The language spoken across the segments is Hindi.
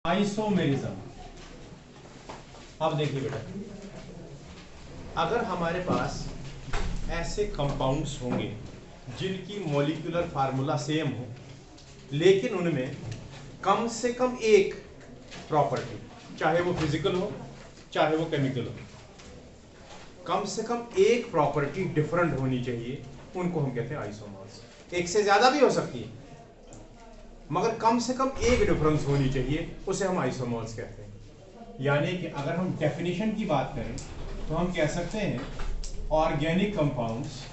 आइसोमेरिज्म। अब देखिए बेटा, अगर हमारे पास ऐसे कंपाउंड्स होंगे जिनकी मॉलिक्यूलर फार्मूला सेम हो, लेकिन उनमें कम से कम एक प्रॉपर्टी, चाहे वो फिजिकल हो चाहे वो केमिकल हो, कम से कम एक प्रॉपर्टी डिफरेंट होनी चाहिए, उनको हम कहते हैं आइसोमर्स। एक से ज्यादा भी हो सकती है, मगर कम से कम एक डिफरेंस होनी चाहिए, उसे हम आइसोमर्स कहते हैं। यानी कि अगर हम डेफिनेशन की बात करें तो हम कह सकते हैं organic compounds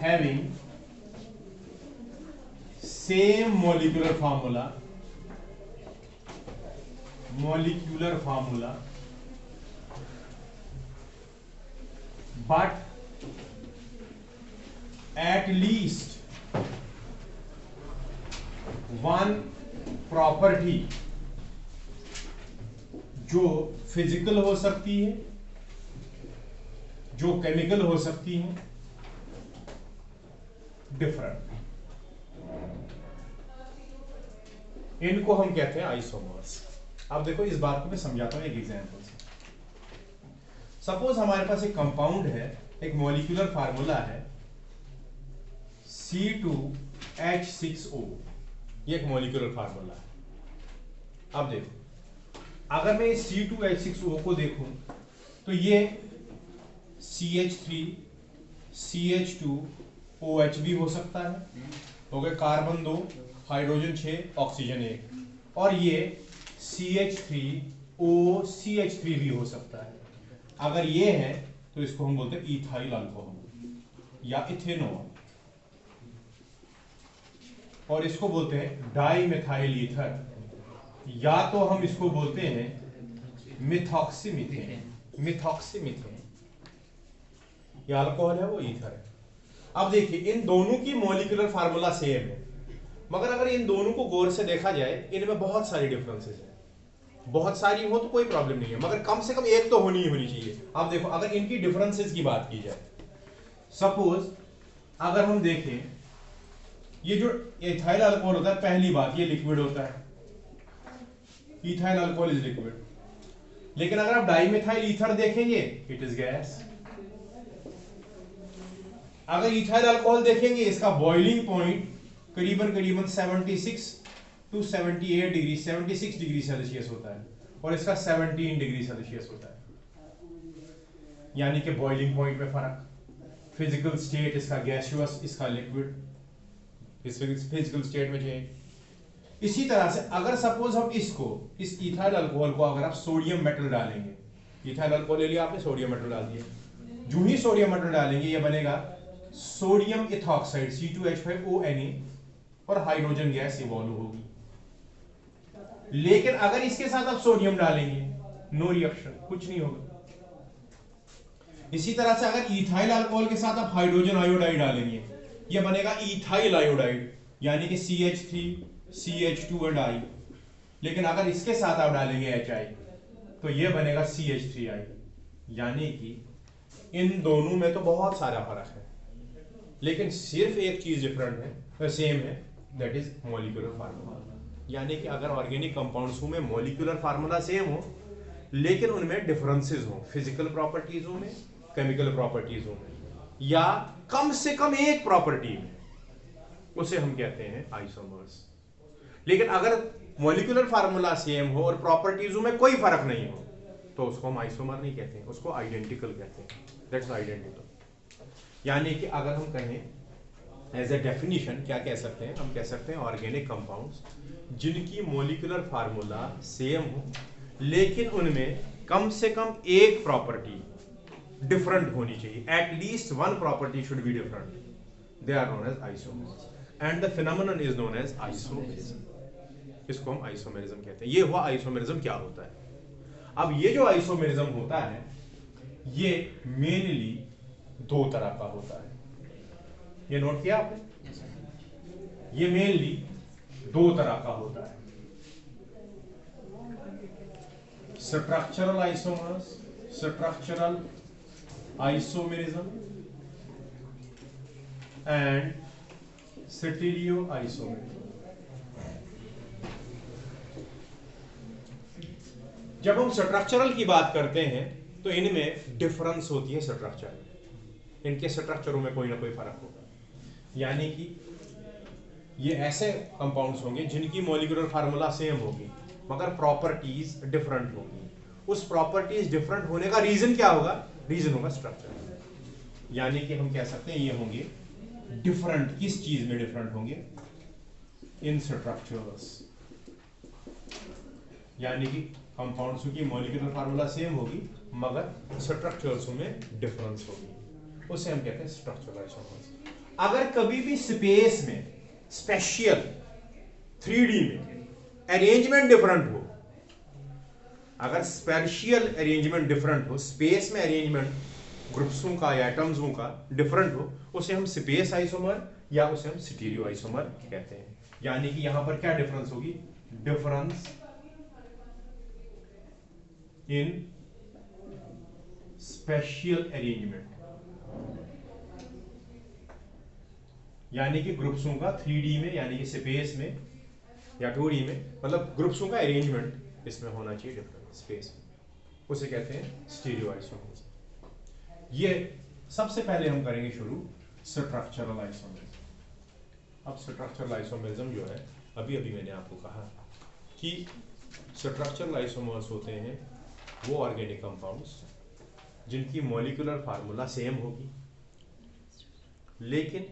having same molecular formula but at least one property जो फिजिकल हो सकती है, जो केमिकल हो सकती है, डिफरेंट, इनको हम कहते हैं आइसोमर्स। अब देखो, इस बात को मैं समझाता हूं एक एग्जांपल से। सपोज हमारे पास एक कंपाउंड है, एक मॉलिक्यूलर फार्मूला है C2H6O, ये एक मॉलिक्यूलर फार्मूला है। अब देखो, अगर मैं इस C2H6O को देखूं तो ये CH3 CH2OH भी हो सकता है, हो गए कार्बन 2 हाइड्रोजन 6 ऑक्सीजन 1, और ये CH3OCH3 भी हो सकता है। अगर ये है तो इसको हम बोलते हैं इथाइल अल्कोहल या इथेनॉल, और इसको बोलते हैं डाई मिथाइल ईथर, या तो हम इसको बोलते हैं मिथॉक्सीमीथेन। ये अल्कोहल है, वो ईथर है। अब देखिए, इन दोनों की मॉलिक्यूलर फार्मूला सेम है, मगर अगर इन दोनों को गौर से देखा जाए, इनमें बहुत सारी डिफरेंसेस हैं। बहुत सारी हो तो कोई प्रॉब्लम नहीं है, मगर कम से कम एक तो होनी ही होनी चाहिए। अब देखो, अगर इनकी डिफरेंसेस की बात की जाए, सपोज अगर हम देखें, ये जो इथाइल अल्कोहल होता है, पहली बात ये लिक्विड होता है, इथाइल अल्कोहल इज लिक्विड। लेकिन अगर आप डाइमिथाइल ईथर देखेंगे, इट इज गैस। अगर इथाइल अल्कोहल देखेंगे, इसका बॉइलिंग पॉइंट करीबन 76 to 78 डिग्री, 76 डिग्री सेल्सियस होता है, और इसका 17 डिग्री सेल्सियस होता है। यानी कि बॉइलिंग पॉइंट में फर्क, फिजिकल स्टेट इसका गैसियस, इसका लिक्विड, इस फिजिकल स्टेट में चेंज। इसी तरह से अगर सपोज हम इसको, इस इथाइल अल्कोहल को अगर आप सोडियम मेटल डालेंगे, इथाइल अल्कोहल ले लिया आपने, सोडियम मेटल डाल दिया, जो ही सोडियम मेटल डालेंगे ये बनेगा सोडियम इथॉक्साइड C2H5ONa, और हाइड्रोजन गैस इवॉल्व होगी। लेकिन अगर इसके साथ आप सोडियम डालेंगे, नो रिएक्शन, कुछ नहीं होगा। इसी तरह से अगर इथाइल अल्कोहल के साथ आप हाइड्रोजन आयोडाइड डालेंगे, यह बनेगा इथाइल आयोडाइड, यानी कि CH3 CH2 एंड I। लेकिन अगर इसके साथ आप डालेंगे HI तो यह बनेगा CH3I। यानी कि इन दोनों में तो बहुत सारा फर्क है, लेकिन सिर्फ एक चीज डिफरेंट है, सेम है, दैट इज मॉलिक्यूलर फार्मूला। यानी कि अगर ऑर्गेनिक कंपाउंड्स में मॉलिक्यूलर फार्मूला सेम हो, लेकिन उनमें डिफरेंसेस हो, फिजिकल प्रॉपर्टीजों में, केमिकल प्रॉपर्टीजों में, या कम से कम एक प्रॉपर्टी में, उसे हम कहते हैं आइसोमर्स। लेकिन अगर मॉलिक्यूलर फार्मूला सेम हो और प्रॉपर्टीजों में कोई फर्क नहीं हो, तो उसको हम आइसोमर नहीं कहते हैं, उसको आइडेंटिकल कहते हैं, दैट्स आइडेंटिकल। यानी कि अगर हम कहें एज ए डेफिनेशन, क्या कह सकते हैं, हम कह सकते हैं ऑर्गेनिक कंपाउंड्स जिनकी मॉलिक्यूलर फार्मूला सेम हो, लेकिन उनमें कम से कम एक प्रॉपर्टी डिफरेंट होनी चाहिए, at least one property should be different, they are known as isomers, and the phenomenon is known as isomerism. इसको हम आइसोमेरिज्म कहते हैं। ये हुआ आइसोमेरिज्म क्या होता है। अब ये जो आइसोमेरिज्म होता है, ये मेनली दो तरह का होता है। ये नोट किया आपने? ये मेनली दो तरह का होता है, structural isomers, structural isomerism and stereoisomerism. जब हम स्ट्रक्चरल की बात करते हैं तो इनमें डिफरेंस होती है स्ट्रक्चर, इनके स्ट्रक्चरों में कोई ना कोई फर्क होगा। यानी कि ये ऐसे कंपाउंड्स होंगे जिनकी मॉलिक्यूलर फार्मूला सेम होगी मगर प्रॉपर्टीज डिफरेंट होगी। उस प्रॉपर्टीज डिफरेंट होने का रीजन क्या होगा? रीजन होगा स्ट्रक्चर। यानी कि हम कह सकते हैं ये होंगे डिफरेंट। किस चीज में डिफरेंट होंगे? इन स्ट्रक्चर्स। यानी कि कंपाउंड्स की मॉलिक्यूलर फार्मूला सेम होगी मगर स्ट्रक्चर्स में डिफरेंस होगी, उसे हम कहते हैं स्ट्रक्चरल आइसोमर्स। अगर कभी भी स्पेस में स्पेशियल 3D में अरेंजमेंट डिफरेंट हो, अगर स्पेशियल अरेंजमेंट डिफरेंट हो, स्पेस में अरेंजमेंट ग्रुप्सों का या एटम्सों का डिफरेंट हो, उसे हम स्पेस आइसोमर या उसे हम स्टीरियो आइसोमर कहते हैं। यानी कि यहां पर क्या डिफरेंस होगी? Difference in spatial arrangement. यानी कि ग्रुप्सों का 3D में यानी कि स्पेस में या 2D में, मतलब ग्रुप्सों का अरेंजमेंट इसमें होना चाहिए डिफरेंट स्पेस में, उसे कहते हैं स्टीरियो आइसोमर्स। ये सबसे पहले हम करेंगे शुरू स्ट्रक्चरल आइसोमर्स। अब स्ट्रक्चरल आइसोमरिज्म जो है, अभी अभी मैंने आपको कहा कि स्ट्रक्चरल आइसोमर्स होते हैं वो ऑर्गेनिक कंपाउंड्स जिनकी मॉलिक्यूलर फार्मूला सेम होगी लेकिन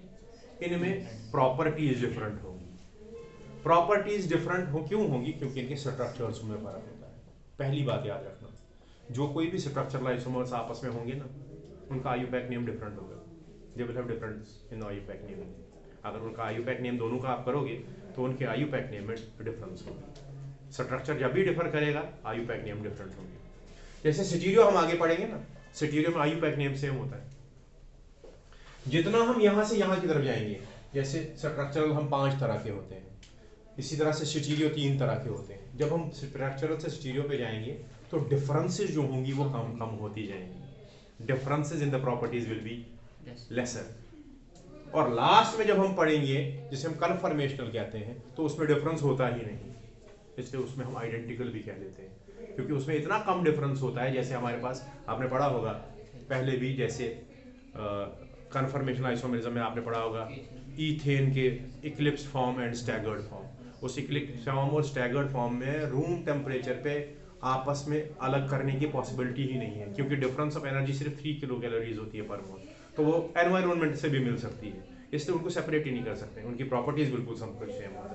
इनमें प्रॉपर्टीज डिफरेंट होंगी। प्रॉपर्टीज डिफरेंट हो क्यों होंगी? क्योंकि इनके स्ट्रक्चर्स में फर्क होता है। पहली बात याद रखना, जो कोई भी स्ट्रक्चरल आइसोमर्स आपस में होंगे ना, उनका आईयूपैक नेम डिफरेंट होगा। They will have difference in IUPAC name. अगर उनका आईयूपैक नेम दोनों का आप करोगे तो उनके आईयूपैक नेम में डिफरेंस होगा। स्ट्रक्चर जब भी डिफर करेगा आईयूपैक नेम डिफरेंट होंगे। जैसे स्टीरियो हम आगे पढ़ेंगे ना, स्टीरियो में आईयूपैक नेम सेम होता है। जितना हम यहां से यहां की तरफ जाएंगे, जैसे स्ट्रक्चरल हम 5 तरह के होते हैं, इसी तरह से स्टीरियो 3 तरह के होते हैं। जब हम स्ट्रक्चरल से स्टीरियो पे जाएंगे तो डिफरेंसेस जो होंगी वो कम कम होती जाएंगी। Differences in the properties will be lesser. और लास्ट में जब हम पढ़ेंगे जिसे हम कन्फर्मेशनल कहते हैं तो उसमें डिफरेंस होता ही नहीं, इसलिए उसमें हम आइडेंटिकल भी कह देते हैं क्योंकि उसमें इतना कम डिफरेंस होता है। जैसे हमारे पास आपने पढ़ा होगा पहले भी, जैसे कन्फर्मेशनल आइसोमरिज्म में आपने पढ़ा होगा ईथेन के Eclipse form and staggered form. उस इक्लिप्स फॉर्म और स्टैगर्ड फॉर्म में रूम टेम्परेचर पे आपस में अलग करने की पॉसिबिलिटी ही नहीं है क्योंकि डिफरेंस ऑफ एनर्जी सिर्फ 3 किलो कैलोरीज होती है पर मोल, तो वो एनवायरनमेंट से भी मिल सकती है, इसलिए उनको सेपरेट ही नहीं कर सकते। उनकी प्रॉपर्टीज बिल्कुल सब कुछ सेम होता है।